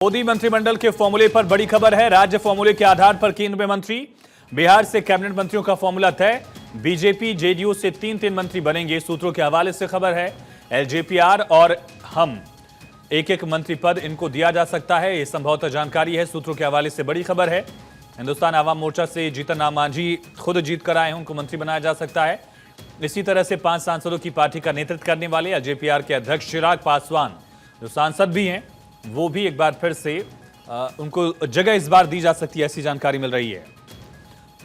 मोदी मंत्रिमंडल के फॉर्मूले पर बड़ी खबर है। राज्य फॉर्मूले के आधार पर केंद्र में मंत्री, बिहार से कैबिनेट मंत्रियों का फॉर्मूला तय। बीजेपी जेडीयू से 3-3 मंत्री बनेंगे। सूत्रों के हवाले से खबर है। एलजेपीआर और हम एक एक मंत्री पद इनको दिया जा सकता है, ये संभवतः जानकारी है। सूत्रों के हवाले से बड़ी खबर है। हिंदुस्तान आवाम मोर्चा से जीतन राम मांझी खुद जीत कर आए हैं, उनको मंत्री बनाया जा सकता है। इसी तरह से 5 सांसदों की पार्टी का नेतृत्व करने वाले एलजेपीआर के अध्यक्ष चिराग पासवान, जो सांसद भी हैं, वो भी एक बार फिर से उनको जगह इस बार दी जा सकती है, ऐसी जानकारी मिल रही है।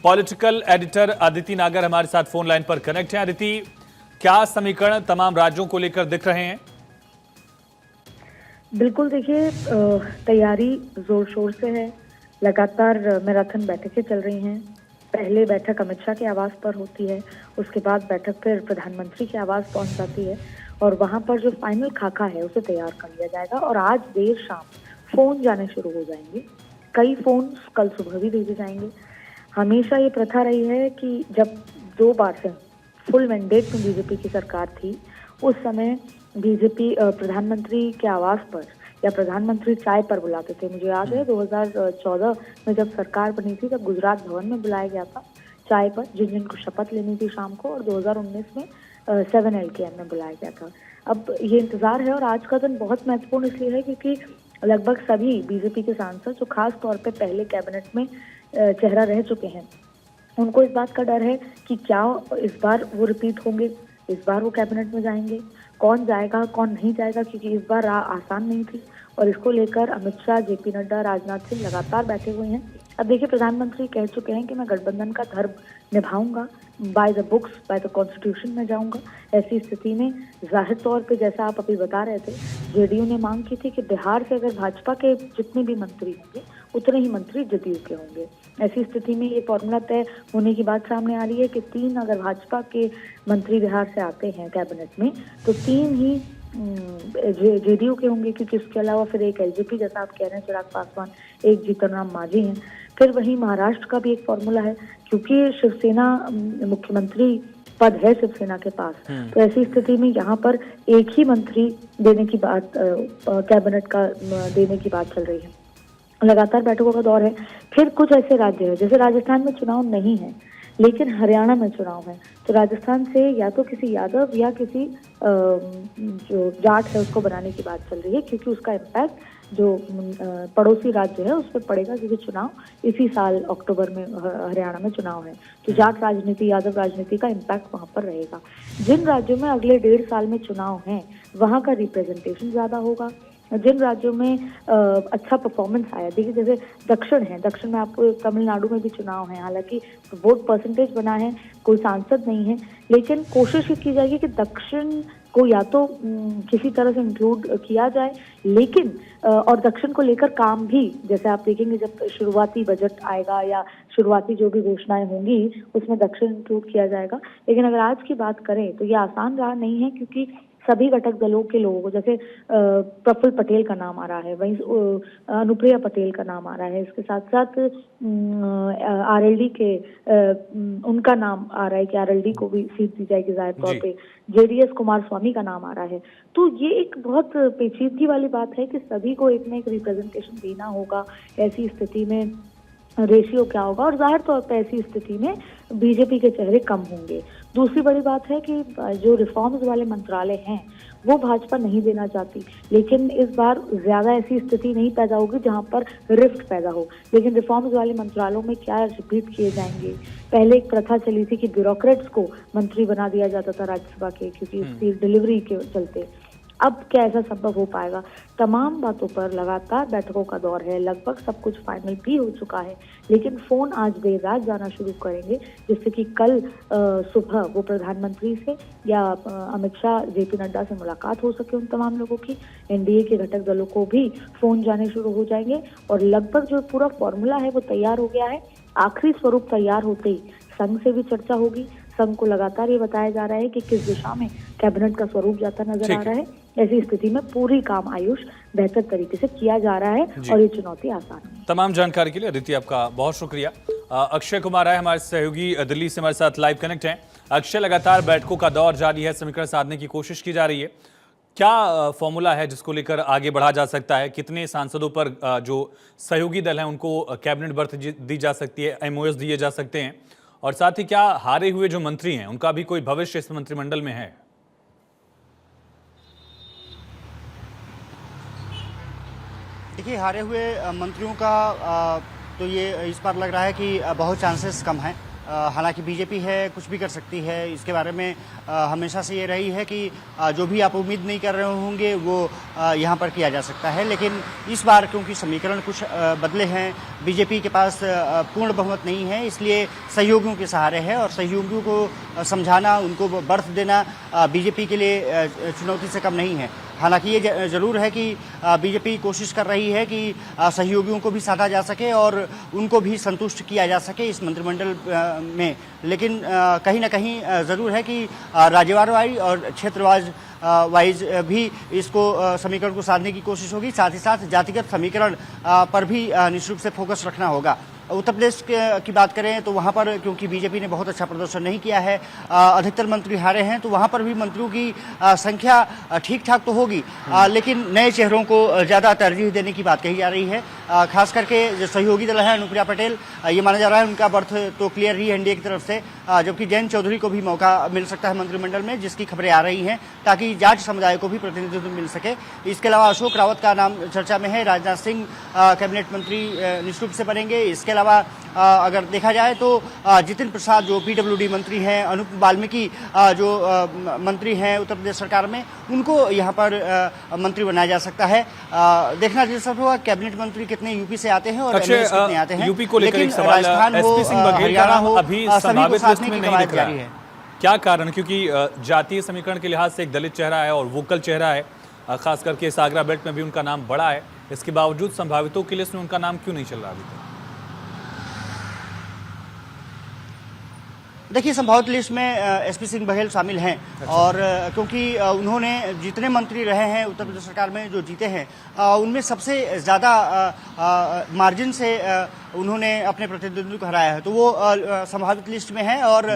पॉलिटिकल एडिटर अदिति नागर हमारे साथ फोन लाइन पर कनेक्ट हैं। अदिति, क्या समीकरण तमाम राज्यों को लेकर दिख रहे हैं? बिल्कुल, देखिए तैयारी जोर शोर से है। लगातार मैराथन बैठकें चल रही हैं। पहले बैठक अमित शाह के आवास पर होती है, उसके बाद बैठक फिर प्रधानमंत्री के आवास पहुंच जाती है और वहां पर जो फाइनल खाका है उसे तैयार कर लिया जाएगा। और आज देर शाम फोन जाने शुरू हो जाएंगे। कई फोन कल सुबह भी भेजे जाएंगे। हमेशा ये प्रथा रही है कि जब 2 बार से फुल मैंडेट में बीजेपी की सरकार थी, उस समय बीजेपी प्रधानमंत्री के आवास पर या प्रधानमंत्री चाय पर बुलाते थे। मुझे याद है 2014 में जब सरकार बनी थी, तब गुजरात भवन में बुलाया गया था चाय पर, जिन जिनको शपथ लेनी थी शाम को, और 2019 में 7LKM में बुलाया गया था। अब ये इंतजार है और आज का दिन बहुत महत्वपूर्ण इसलिए है क्योंकि लगभग सभी बीजेपी के सांसद जो खास तौर पे पहले कैबिनेट में चेहरा रह चुके हैं, उनको इस बात का डर है कि क्या इस बार वो रिपीट होंगे, इस बार वो कैबिनेट में जाएंगे, कौन जाएगा कौन नहीं जाएगा, क्योंकि इस बार आसान नहीं थी। और इसको लेकर अमित शाह, जेपी नड्डा, राजनाथ सिंह लगातार बैठे हुए हैं। अब देखिए, प्रधानमंत्री कह चुके हैं कि मैं गठबंधन का धर्म निभाऊंगा, by the books, by the constitution में जाऊंगा। ऐसी स्थिति में जाहिर तौर पे, जैसा आप अभी बता रहे थे, जेडीयू ने मांग की थी कि बिहार से अगर भाजपा के जितने भी मंत्री होंगे उतने ही मंत्री जदयू के होंगे। ऐसी स्थिति में ये फॉर्मूला तय होने की बात सामने आ रही है कि 3 अगर भाजपा के मंत्री बिहार से आते हैं कैबिनेट में, तो 3 ही जेडीयू के होंगे, क्योंकि इसके अलावा फिर एक एलजेपी, जैसा आप कह रहे हैं, चिराग पासवान, एक जीतन राम मांझी हैं। फिर वहीं महाराष्ट्र का भी एक फॉर्मूला है, क्योंकि शिवसेना मुख्यमंत्री पद है शिवसेना के पास, तो ऐसी स्थिति में यहाँ पर एक ही मंत्री देने की बात, कैबिनेट का देने की बात चल रही है। लगातार बैठकों का दौर है। फिर कुछ ऐसे राज्य हैं, जैसे राजस्थान में चुनाव नहीं है लेकिन हरियाणा में चुनाव है, तो राजस्थान से या तो किसी यादव या किसी जो जाट है उसको बनाने की बात चल रही है, क्योंकि उसका इम्पैक्ट जो पड़ोसी राज्य है उस पर पड़ेगा, क्योंकि चुनाव इसी साल अक्टूबर में हरियाणा में चुनाव है। तो जाट राजनीति, यादव राजनीति का इम्पैक्ट वहां पर रहेगा। जिन राज्यों में अगले 1.5 साल में चुनाव है, वहां का रिप्रेजेंटेशन ज्यादा होगा। जिन राज्यों में अच्छा परफॉर्मेंस आया, देखिए जैसे दक्षिण है, दक्षिण में आपको तमिलनाडु में भी चुनाव है, हालांकि वोट परसेंटेज बना है, कोई सांसद नहीं है, लेकिन कोशिश की जाएगी कि दक्षिण को या तो किसी तरह से इंक्लूड किया जाए, लेकिन और दक्षिण को लेकर काम भी, जैसे आप देखेंगे जब शुरुआती बजट आएगा या शुरुआती जो भी घोषणाएं होंगी उसमें दक्षिण इंक्लूड किया जाएगा। लेकिन अगर आज की बात करें तो ये आसान रहा नहीं है, क्योंकि सभी घटक दलों के लोगों को, जैसे प्रफुल्ल पटेल का नाम आ रहा है, वहीं अनुप्रिया पटेल का नाम आ रहा है, इसके साथ साथ आरएलडी के उनका नाम आ रहा है कि आरएलडी को भी सीट दी जाएगी जाहिर तौर पे। जेडीएस कुमार स्वामी का नाम आ रहा है। तो ये एक बहुत पेचीदगी वाली बात है कि सभी को एक न एक रिप्रेजेंटेशन देना होगा। ऐसी स्थिति में रेशियो क्या होगा, और जाहिर तौर पर ऐसी स्थिति में बीजेपी के चेहरे कम होंगे। दूसरी बड़ी बात है कि जो रिफॉर्म्स वाले मंत्रालय हैं वो भाजपा नहीं देना चाहती, लेकिन इस बार ज्यादा ऐसी स्थिति नहीं पैदा होगी जहां पर रिफ्ट पैदा हो। लेकिन रिफॉर्म्स वाले मंत्रालयों में क्या रिपीट किए जाएंगे? पहले एक प्रथा चली थी कि ब्यूरोक्रेट्स को मंत्री बना दिया जाता था राज्यसभा के, क्योंकि इसकी डिलीवरी के चलते। अब क्या ऐसा संभव हो पाएगा? तमाम बातों पर लगातार बैठकों का दौर है। लगभग सब कुछ फाइनल भी हो चुका है, लेकिन फोन आज देर रात जाना शुरू करेंगे, जिससे कि कल सुबह वो प्रधानमंत्री से या अमित शाह, जेपी नड्डा से मुलाकात हो सके उन तमाम लोगों की। एनडीए के घटक दलों को भी फोन जाने शुरू हो जाएंगे और लगभग जो पूरा फॉर्मूला है वो तैयार हो गया है। आखिरी स्वरूप तैयार होते ही संघ से भी चर्चा होगी। संघ को लगातार ये बताया जा रहा है कि किस दिशा में कैबिनेट का स्वरूप जाता नजर आ रहा है। ऐसी स्थिति में पूरी काम आयुष बेहतर तरीके से किया जा रहा है और ये चुनौती आसान है। तमाम जानकारी के लिए अदिति आपका बहुत शुक्रिया। अक्षय कुमार है हमारे सहयोगी, दिल्ली से हमारे साथ लाइव कनेक्ट हैं। अक्षय, लगातार बैठकों का दौर जारी है, समीकरण साधने की कोशिश की जा रही है। क्या फॉर्मूला है जिसको लेकर आगे बढ़ा जा सकता है? कितने सांसदों पर जो सहयोगी दल हैं उनको कैबिनेट बर्थ दी जा सकती है, एमओएस दिए जा सकते हैं? और साथ ही क्या हारे हुए जो मंत्री हैं उनका भी कोई भविष्य इस मंत्रिमंडल में है? देखिए, हारे हुए मंत्रियों का तो ये इस बार लग रहा है कि बहुत चांसेस कम हैं। हालांकि बीजेपी है, कुछ भी कर सकती है। इसके बारे में हमेशा से ये रही है कि जो भी आप उम्मीद नहीं कर रहे होंगे वो यहाँ पर किया जा सकता है। लेकिन इस बार क्योंकि समीकरण कुछ बदले हैं, बीजेपी के पास पूर्ण बहुमत नहीं है, इसलिए सहयोगियों के सहारे है। और सहयोगियों को समझाना, उनको बर्थ देना बीजेपी के लिए चुनौती से कम नहीं है। हालांकि ये जरूर है कि बीजेपी कोशिश कर रही है कि सहयोगियों को भी साधा जा सके और उनको भी संतुष्ट किया जा सके इस मंत्रिमंडल में। लेकिन कहीं ना कहीं जरूर है कि राज्यवार वाइज और क्षेत्रवाइज वाइज भी इसको समीकरण को साधने की कोशिश होगी। साथ ही साथ जातिगत समीकरण पर भी निश्चित रूप से फोकस रखना होगा। उत्तर प्रदेश की बात करें तो वहाँ पर क्योंकि बीजेपी ने बहुत अच्छा प्रदर्शन नहीं किया है, अधिकतर मंत्री हारे हैं, तो वहाँ पर भी मंत्रियों की संख्या ठीक ठाक तो होगी, लेकिन नए चेहरों को ज़्यादा तरजीह देने की बात कही जा रही है। खास करके जो सहयोगी दल है, अनुप्रिया पटेल, ये माना जा रहा है उनका बर्थ तो क्लियर ही एनडीए की तरफ से, जबकि जयंत चौधरी को भी मौका मिल सकता है मंत्रिमंडल में, जिसकी खबरें आ रही हैं, ताकि जाट समुदाय को भी प्रतिनिधित्व मिल सके। इसके अलावा अशोक रावत का नाम चर्चा में है, राजनाथ सिंह कैबिनेट मंत्री निश्चित रूप से बनेंगे। इसके अलावा अगर देखा जाए तो जितिन प्रसाद जो पीडब्ल्यूडी मंत्री हैं, अनूप वाल्मीकि जो मंत्री हैं उत्तर प्रदेश सरकार में, उनको यहाँ पर मंत्री बनाया जा सकता है। देखना दिलचस्प होगा कैबिनेट मंत्री कितने यूपी से आते हैं और एमएलए कितने आते हैं। यूपी को लेकर एक सवाल, राजस्थान हो, हरियाणा हो, अभी संभावित लिस्ट में नहीं दिख रहा है, क्या कारण? क्योंकि जातीय समीकरण के लिहाज से एक दलित चेहरा है और वोकल चेहरा है, खास करके इस आगरा बेल्ट में भी उनका नाम बड़ा है। इसके बावजूद संभावितों की लिस्ट में उनका नाम क्यों नहीं चल रहा अभी तक? देखिए, संभावित लिस्ट में एसपी सिंह बघेल शामिल हैं। अच्छा। और क्योंकि उन्होंने जितने मंत्री रहे हैं उत्तर प्रदेश सरकार में जो जीते हैं, उनमें सबसे ज़्यादा मार्जिन से उन्होंने अपने प्रतिद्वंदी को हराया है, तो वो संभावित लिस्ट में है और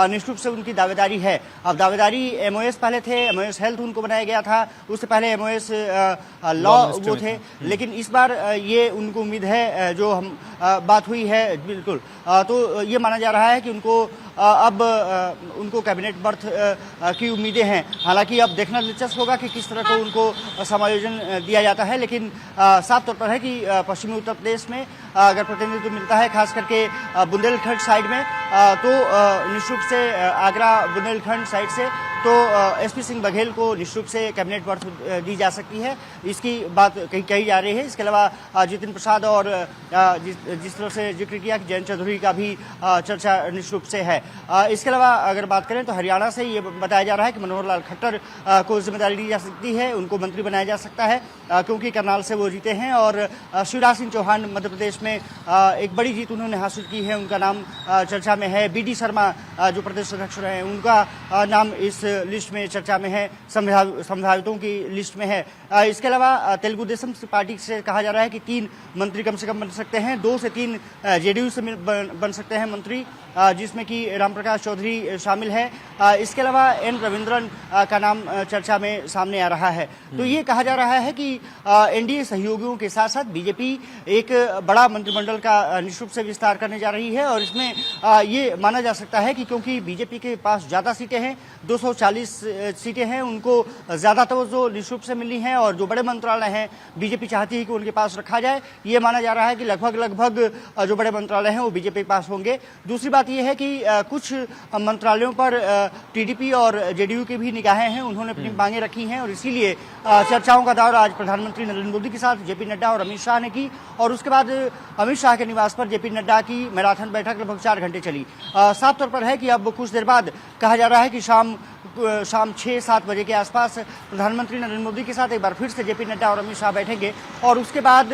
निश्चित रूप से उनकी दावेदारी है। अब दावेदारी एमओएस पहले थे, एमओएस हेल्थ उनको बनाया गया था, उससे पहले एमओएस लॉ वो थे, लेकिन इस बार ये उनको उम्मीद है, जो हम बात हुई है बिल्कुल, तो ये माना जा रहा है कि उनको अब उनको कैबिनेट बर्थ की उम्मीदें हैं। हालांकि अब देखना दिलचस्प होगा कि किस तरह को उनको समायोजन दिया जाता है, लेकिन साफ तौर पर है कि पश्चिमी उत्तर प्रदेश में अगर प्रतिनिधित्व मिलता है, खास करके बुंदेलखंड साइड में, तो निश्चित रूप से आगरा बुंदेलखंड साइड से तो एसपी सिंह बघेल को निश्चित रूप से कैबिनेट बर्थ दी जा सकती है, इसकी बात कही जा रही है। इसके अलावा जितिन प्रसाद और जिस तरह से जिक्र किया कि जयंत चौधरी का भी चर्चा निश्चित रूप से है। इसके अलावा अगर बात करें तो हरियाणा से ये बताया जा रहा है कि मनोहर लाल खट्टर को जिम्मेदारी दी जा सकती है, उनको मंत्री बनाया जा सकता है, क्योंकि करनाल से वो जीते हैं। और शिवराज सिंह चौहान मध्य प्रदेश में एक बड़ी जीत उन्होंने हासिल की है, उनका नाम चर्चा में है। बीडी शर्मा जो प्रदेश अध्यक्ष रहे हैं, उनका नाम इस लिस्ट में चर्चा में है, संभावितों की लिस्ट में है। इसके अलावा तेलुगु देशम पार्टी से कहा जा रहा है कि 3 मंत्री कम से कम बन सकते हैं, 2 से 3 जेडीयू से बन सकते हैं मंत्री, जिसमें कि रामप्रकाश चौधरी शामिल है। इसके अलावा एन रविंद्रन का नाम चर्चा में सामने आ रहा है। तो ये कहा जा रहा है कि एनडीए सहयोगियों के साथ साथ बीजेपी एक बड़ा मंत्रिमंडल का निश्चित रूप से विस्तार करने जा रही है। और इसमें ये माना जा सकता है कि क्योंकि बीजेपी के पास ज़्यादा सीटें हैं, 240 सीटें हैं, उनको ज़्यादा तवज्जो निश्चित रूप से मिली है, और जो बड़े मंत्रालय हैं बीजेपी चाहती है कि उनके पास रखा जाए। ये माना जा रहा है कि लगभग जो बड़े मंत्रालय हैं वो बीजेपी के पास होंगे। दूसरी बात यह है कि कुछ मंत्रालयों पर टीडीपी और जेडीयू की भी निगाहें हैं, उन्होंने अपनी मांगें रखी हैं, और इसीलिए चर्चाओं का दौर आज प्रधानमंत्री नरेंद्र मोदी के साथ जेपी नड्डा और अमित शाह ने की, और उसके बाद अमित शाह के निवास पर जेपी नड्डा की मैराथन बैठक लगभग 4 घंटे चली। साफ तौर पर है कि अब कुछ देर बाद कहा जा रहा है कि शाम 6-7 बजे के आसपास प्रधानमंत्री नरेंद्र मोदी के साथ एक बार फिर से जेपी नड्डा और अमित शाह बैठेंगे, और उसके बाद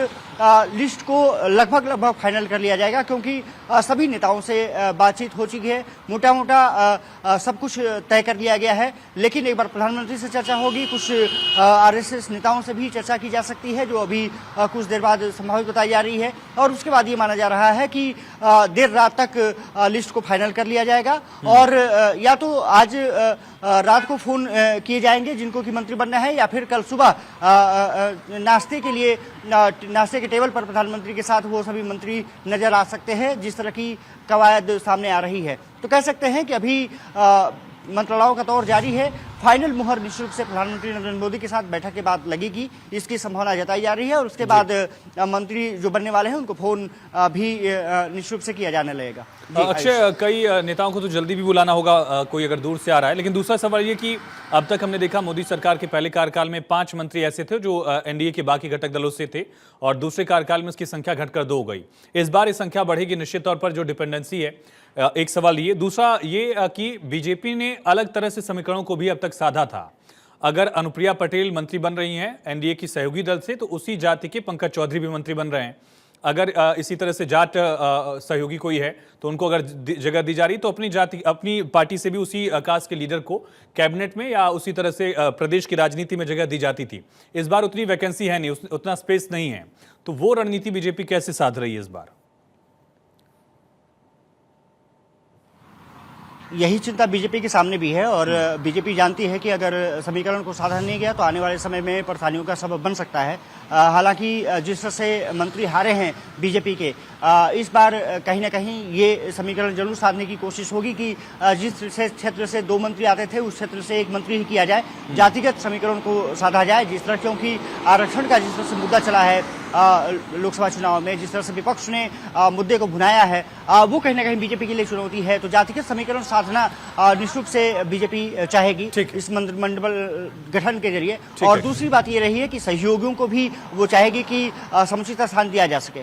लिस्ट को लगभग फाइनल कर लिया जाएगा, क्योंकि सभी नेताओं से बातचीत हो चुकी है, मोटा मोटा सब कुछ तय कर लिया गया है। लेकिन एक बार प्रधानमंत्री से चर्चा होगी, कुछ आरएसएस नेताओं से भी चर्चा की जा सकती है, जो अभी कुछ देर बाद संभावित बताई जा रही है, और उसके बाद ये माना जा रहा है कि देर रात तक लिस्ट को फाइनल कर लिया जाएगा। और या तो आज रात को फोन किए जाएंगे जिनको कि मंत्री बनना है, या फिर कल सुबह नाश्ते के टेबल पर प्रधानमंत्री के साथ वो सभी मंत्री नजर आ सकते हैं, जिस तरह की कवायद सामने आ रही है। तो कह सकते हैं कि अभी मंत्रालयों का दौर जारी है। फाइनल मुहर निश्चित रूप से प्रधानमंत्री नरेंद्र मोदी के साथ बैठक के बाद लगेगी, इसकी संभावना जताई जा रही है। और उसके बाद मंत्री जो बनने वाले हैं उनको फोन भी निश्चित रूप से किया जाने लगेगा। अक्षय, कई नेताओं को तो जल्दी भी बुलाना होगा, कोई अगर दूर से आ रहा है। लेकिन दूसरा सवाल ये कि अब तक हमने देखा मोदी सरकार के पहले कार्यकाल में 5 मंत्री ऐसे थे जो एनडीए के बाकी घटक दलों से थे, और दूसरे कार्यकाल में उसकी संख्या घटकर 2 हो गई। इस बार ये संख्या बढ़ेगी निश्चित तौर पर, जो डिपेंडेंसी है। एक सवाल ये, दूसरा ये कि बीजेपी ने अलग तरह से समीकरणों को भी अब तक साधा था। अगर अनुप्रिया पटेल मंत्री बन रही हैं एनडीए की सहयोगी दल से, तो उसी जाति के पंकज चौधरी भी मंत्री बन रहे हैं। अगर इसी तरह से जाट सहयोगी कोई है तो उनको अगर जगह दी जा रही, तो अपनी पार्टी से भी उसी कास्ट के लीडर को कैबिनेट में या उसी तरह से प्रदेश की राजनीति में जगह दी जाती थी। इस बार उतनी वैकेंसी है नहीं, उतना स्पेस नहीं है, तो वो रणनीति बीजेपी कैसे साध रही है इस बार? यही चिंता बीजेपी के सामने भी है, और बीजेपी जानती है कि अगर समीकरण को साधा नहीं गया तो आने वाले समय में परेशानियों का सबब बन सकता है। हालांकि जिस तरह से मंत्री हारे हैं बीजेपी के, इस बार कहीं ना कहीं ये समीकरण जरूर साधने की कोशिश होगी कि जिस क्षेत्र से 2 मंत्री आते थे उस क्षेत्र से 1 मंत्री ही किया जाए, जातिगत समीकरण को साधा जाए। जिस तरह, क्योंकि आरक्षण का जिस तरह से मुद्दा चला है लोकसभा चुनाव में, जिस तरह से विपक्ष ने मुद्दे को भुनाया है, वो कहीं ना कहीं बीजेपी के लिए चुनौती है। तो जातिगत समीकरण साधना निश्चित रूप से बीजेपी चाहेगी इस मंत्रिमंडल गठन के जरिए। और दूसरी बात ये रही है कि सहयोगियों को भी वो चाहेगी कि समुचित स्थान दिया जा सके।